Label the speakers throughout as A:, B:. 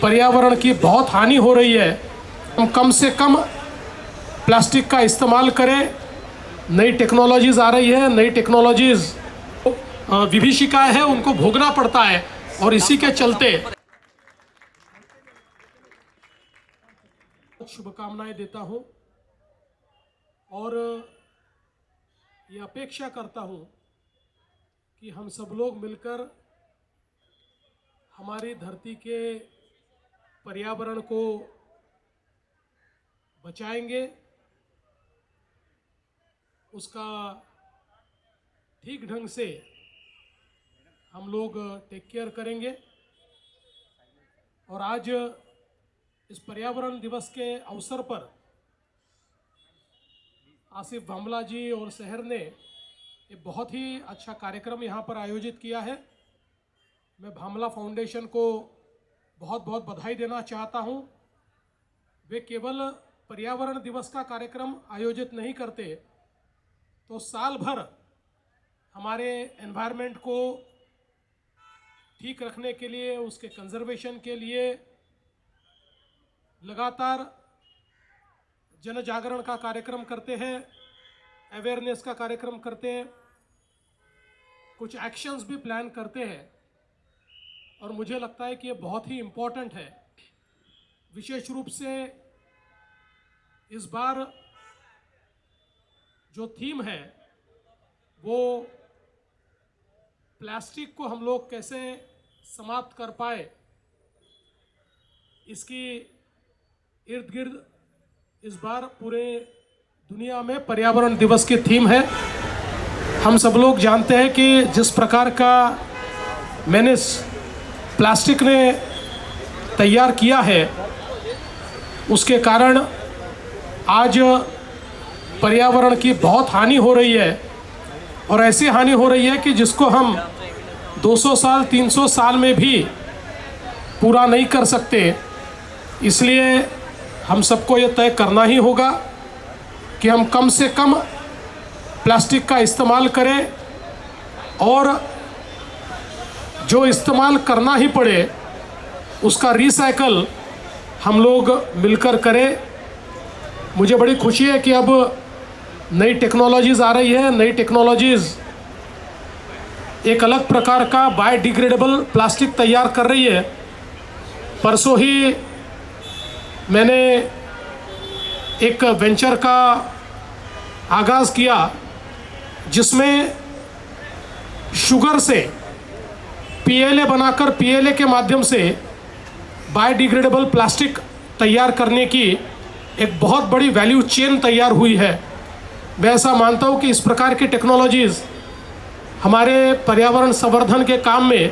A: पर्यावरण की बहुत हानि हो रही है। हम कम से कम प्लास्टिक का इस्तेमाल करें। नई टेक्नोलॉजीज़ आ रही है, नई टेक्नोलॉजीज़ विभीषिकाएँ हैं, उनको भोगना पड़ता है और इसी के चलते शुभकामनाएं देता हूं और ये अपेक्षा करता हूं कि हम सब लोग मिलकर हमारी धरती के पर्यावरण को बचाएंगे, उसका ठीक ढंग से हम लोग टेक केयर करेंगे। और आज इस पर्यावरण दिवस के अवसर पर आसिफ भामला जी और शहर ने एक बहुत ही अच्छा कार्यक्रम यहाँ पर आयोजित किया है। मैं भामला फाउंडेशन को बहुत बहुत बधाई देना चाहता हूँ। वे केवल पर्यावरण दिवस का कार्यक्रम आयोजित नहीं करते तो साल भर हमारे एनवायरनमेंट को ठीक रखने के लिए, उसके कंजर्वेशन के लिए लगातार जन जागरण का कार्यक्रम करते हैं, अवेयरनेस का कार्यक्रम करते हैं, कुछ एक्शंस भी प्लान करते हैं। और मुझे लगता है कि ये बहुत ही इम्पोर्टेंट है। विशेष रूप से इस बार जो थीम है वो प्लास्टिक को हम लोग कैसे समाप्त कर पाए, इसकी इर्द गिर्द इस बार पूरे दुनिया में पर्यावरण दिवस की थीम है। हम सब लोग जानते हैं कि जिस प्रकार का मेनेस प्लास्टिक ने तैयार किया है, उसके कारण आज पर्यावरण की बहुत हानि हो रही है। और ऐसी हानि हो रही है कि जिसको हम 200 साल 300 साल में भी पूरा नहीं कर सकते। इसलिए हम सबको ये तय करना ही होगा कि हम कम से कम प्लास्टिक का इस्तेमाल करें और जो इस्तेमाल करना ही पड़े उसका रिसाइकल हम लोग मिलकर करें। मुझे बड़ी खुशी है कि अब नई टेक्नोलॉजीज़ आ रही है। नई टेक्नोलॉजीज़ एक अलग प्रकार का बायोडिग्रेडेबल प्लास्टिक तैयार कर रही है। परसों ही मैंने एक वेंचर का आगाज़ किया जिसमें शुगर से PLA बनाकर PLA के माध्यम से बायोडिग्रेडेबल प्लास्टिक तैयार करने की एक बहुत बड़ी वैल्यू चेन तैयार हुई है। मैं ऐसा मानता हूँ कि इस प्रकार की टेक्नोलॉजीज़ हमारे पर्यावरण संवर्धन के काम में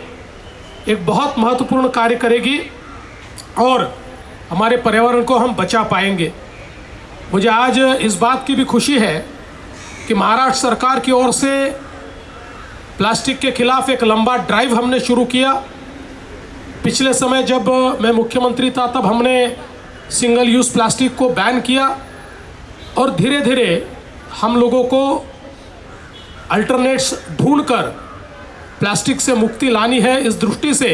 A: एक बहुत महत्वपूर्ण कार्य करेगी और हमारे पर्यावरण को हम बचा पाएंगे। मुझे आज इस बात की भी खुशी है कि महाराष्ट्र सरकार की ओर से प्लास्टिक के खिलाफ एक लंबा ड्राइव हमने शुरू किया। पिछले समय जब मैं मुख्यमंत्री था तब हमने सिंगल यूज़ प्लास्टिक को बैन किया और धीरे धीरे हम लोगों को अल्टरनेट्स ढूंढकर प्लास्टिक से मुक्ति लानी है। इस दृष्टि से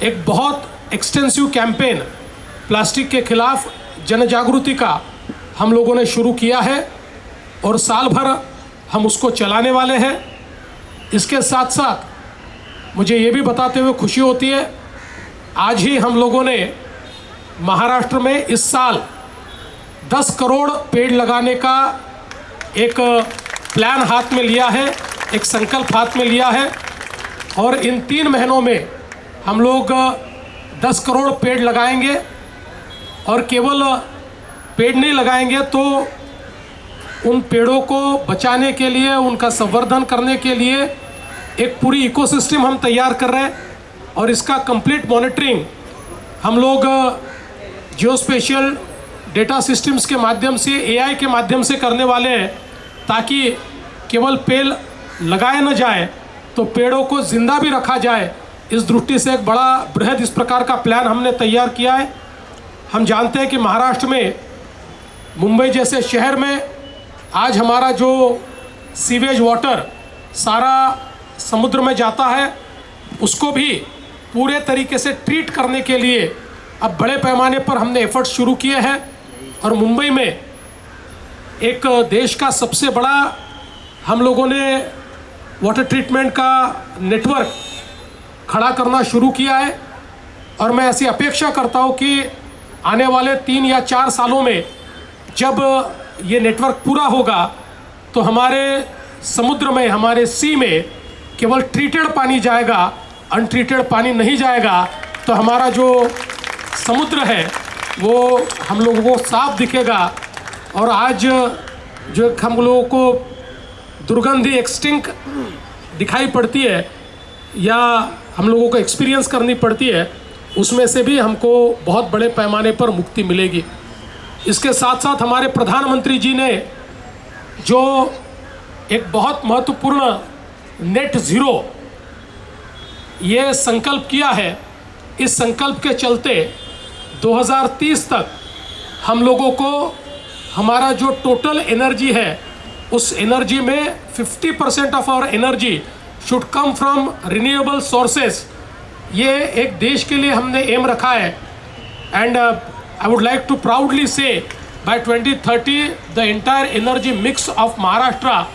A: एक बहुत एक्सटेंसिव कैंपेन प्लास्टिक के खिलाफ जन जागृति का हम लोगों ने शुरू किया है और साल भर हम उसको चलाने वाले हैं। इसके साथ साथ मुझे ये भी बताते हुए खुशी होती है, आज ही हम लोगों ने महाराष्ट्र में इस साल 10 करोड़ पेड़ लगाने का एक प्लान हाथ में लिया है, एक संकल्प हाथ में लिया है। और इन 3 महीनों में हम लोग 10 करोड़ पेड़ लगाएंगे और केवल पेड़ नहीं लगाएंगे तो उन पेड़ों को बचाने के लिए, उनका संवर्धन करने के लिए एक पूरी इकोसिस्टम हम तैयार कर रहे हैं और इसका कंप्लीट मॉनिटरिंग हम लोग जियोस्पेशियल डेटा सिस्टम्स के माध्यम से, AI के माध्यम से करने वाले हैं, ताकि केवल पेड़ लगाए न जाए तो पेड़ों को ज़िंदा भी रखा जाए। इस दृष्टि से एक बड़ा बृहद इस प्रकार का प्लान हमने तैयार किया है। हम जानते हैं कि महाराष्ट्र में, मुंबई जैसे शहर में आज हमारा जो सीवेज वाटर सारा समुद्र में जाता है, उसको भी पूरे तरीके से ट्रीट करने के लिए अब बड़े पैमाने पर हमने एफर्ट्स शुरू किए हैं और मुंबई में एक देश का सबसे बड़ा हम लोगों ने वाटर ट्रीटमेंट का नेटवर्क खड़ा करना शुरू किया है। और मैं ऐसी अपेक्षा करता हूँ कि आने वाले 3 या 4 सालों में जब ये नेटवर्क पूरा होगा तो हमारे समुद्र में, हमारे सी में केवल ट्रीटेड पानी जाएगा, अनट्रीटेड पानी नहीं जाएगा। तो हमारा जो समुद्र है वो हम लोगों को साफ दिखेगा। और आज जो हम लोगों को दुर्गंधी एक्सटिंक्ट दिखाई पड़ती है या हम लोगों को एक्सपीरियंस करनी पड़ती है, उसमें से भी हमको बहुत बड़े पैमाने पर मुक्ति मिलेगी। इसके साथ साथ हमारे प्रधानमंत्री जी ने जो एक बहुत महत्वपूर्ण नेट ज़ीरो ये संकल्प किया है, इस संकल्प के चलते 2030 तक हम लोगों को हमारा जो टोटल एनर्जी है उस एनर्जी में 50% of our energy should come from renewable sources. ये एक देश के लिए हमने एम रखा है। And I would like to proudly say by 2030 the entire energy mix of Maharashtra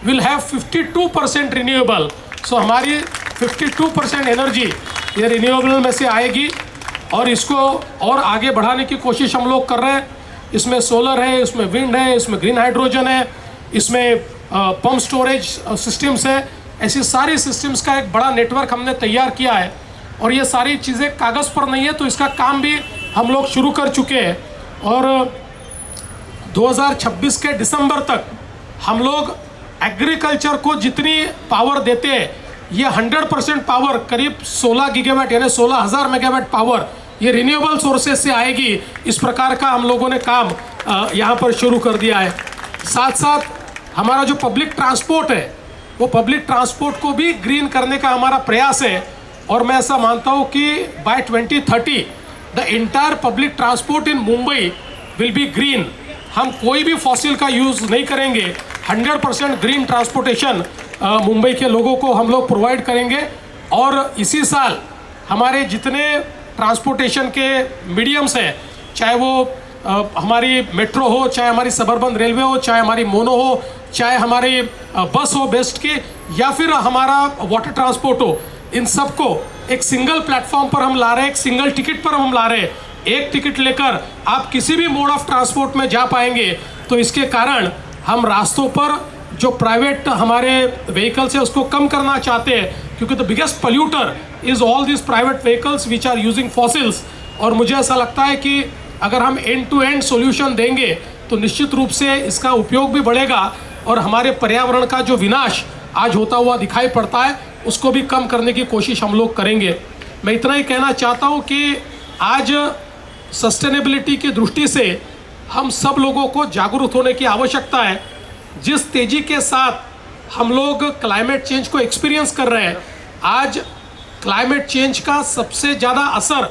A: will have 52% renewable. So हमारी 52% एनर्जी ये रिन्यूएबल में से आएगी और इसको और आगे बढ़ाने की कोशिश हम लोग कर रहे हैं। इसमें सोलर है, इसमें विंड है, इसमें ग्रीन हाइड्रोजन है, इसमें पंप स्टोरेज सिस्टम्स है। ऐसी सारी सिस्टम्स का एक बड़ा नेटवर्क हमने तैयार किया है और ये सारी चीज़ें कागज़ पर नहीं है, तो इसका काम भी हम लोग शुरू कर चुके हैं। और 2026 के दिसंबर तक हम लोग एग्रीकल्चर को जितनी पावर देते हैं, ये 100% पावर करीब 16 गीगावाट यानी 16,000 मेगावाट पावर ये रिन्यूएबल सोर्सेज से आएगी। इस प्रकार का हम लोगों ने काम यहाँ पर शुरू कर दिया है। साथ साथ हमारा जो पब्लिक ट्रांसपोर्ट है वो पब्लिक ट्रांसपोर्ट को भी ग्रीन करने का हमारा प्रयास है। और मैं ऐसा मानता हूँ कि by 2030 the entire public transport in Mumbai will be green. हम कोई भी फॉसिल का यूज़ नहीं करेंगे, 100% ग्रीन ट्रांसपोर्टेशन मुंबई के लोगों को हम लोग प्रोवाइड करेंगे। और इसी साल हमारे जितने ट्रांसपोर्टेशन के मीडियम्स हैं, चाहे वो हमारी मेट्रो हो, चाहे हमारी सबअर्बन रेलवे हो, चाहे हमारी मोनो हो, चाहे हमारी बस हो बेस्ट की, या फिर हमारा वाटर ट्रांसपोर्ट हो, इन सबको एक सिंगल प्लेटफॉर्म पर हम ला रहे हैं, एक सिंगल टिकट पर हम ला रहे हैं। एक टिकट लेकर आप किसी भी मोड ऑफ ट्रांसपोर्ट में जा पाएंगे। तो इसके कारण हम रास्तों पर जो प्राइवेट हमारे व्हीकल्स है उसको कम करना चाहते हैं, क्योंकि the biggest polluter is all this private vehicles which are using fossils. और मुझे ऐसा लगता है कि अगर हम एंड टू एंड सॉल्यूशन देंगे तो निश्चित रूप से इसका उपयोग भी बढ़ेगा और हमारे पर्यावरण का जो विनाश आज होता हुआ दिखाई पड़ता है उसको भी कम करने की कोशिश हम लोग करेंगे। मैं इतना ही कहना चाहता हूँ कि आज सस्टेनेबिलिटी की दृष्टि से हम सब लोगों को जागरूक होने की आवश्यकता है। जिस तेज़ी के साथ हम लोग क्लाइमेट चेंज को एक्सपीरियंस कर रहे हैं, आज क्लाइमेट चेंज का सबसे ज़्यादा असर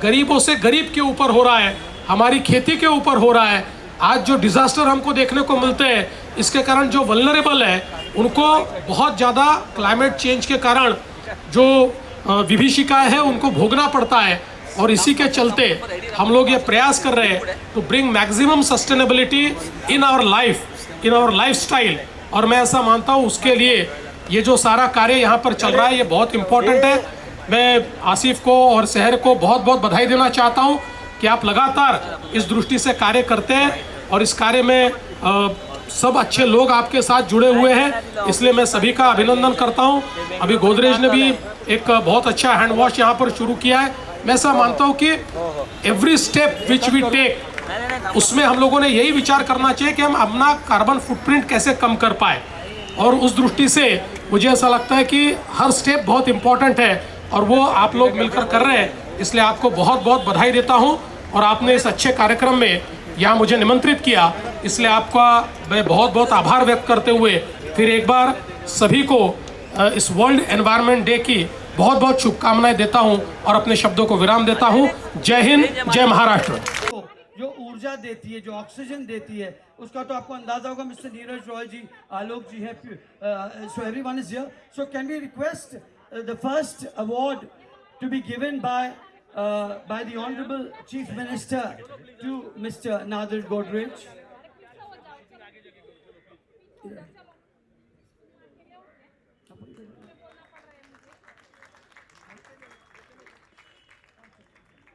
A: गरीबों से गरीब के ऊपर हो रहा है, हमारी खेती के ऊपर हो रहा है। आज जो डिज़ास्टर हमको देखने को मिलते हैं, इसके कारण जो वल्नरेबल है उनको बहुत ज़्यादा क्लाइमेट चेंज के कारण जो विभीषिकाएँ हैं उनको भोगना पड़ता है। और इसी के चलते हम लोग ये प्रयास कर रहे हैं to bring maximum sustainability in our life, in our lifestyle. और मैं ऐसा मानता हूँ उसके लिए ये जो सारा कार्य यहाँ पर चल रहा है ये बहुत इम्पोर्टेंट है। मैं आसिफ को और शहर को बहुत बहुत बधाई देना चाहता हूँ कि आप लगातार इस दृष्टि से कार्य करते हैं और इस कार्य में सब अच्छे लोग आपके साथ जुड़े हुए हैं, इसलिए मैं सभी का अभिनंदन करता हूँ। अभी गोदरेज ने भी एक बहुत अच्छा हैंड वॉश यहाँ पर शुरू किया है। मैं ऐसा मानता हूँ कि every step which we take उसमें हम लोगों ने यही विचार करना चाहिए कि हम अपना कार्बन फुटप्रिंट कैसे कम कर पाए। और उस दृष्टि से मुझे ऐसा लगता है कि हर स्टेप बहुत इम्पोर्टेंट है और वो आप लोग मिलकर कर रहे हैं, इसलिए आपको बहुत बहुत बधाई देता हूँ। और आपने इस अच्छे कार्यक्रम में यहाँ मुझे निमंत्रित किया, इसलिए आपका मैं बहुत बहुत आभार व्यक्त करते हुए फिर एक बार सभी को इस वर्ल्ड एनवायरनमेंट डे की बहुत बहुत शुभकामनाएं देता हूं और अपने शब्दों को विराम देता हूं। जय हिंद, जय महाराष्ट्र।
B: जो ऊर्जा देती है, जो ऑक्सीजन देती है, उसका तो आपको अंदाजा होगा। मिस्टर नीरज रॉय जी, आलोक जी है, so everyone is here. So can we request the first award to be given by by the Honorable Chief Minister to Mr. Nadir Godrej.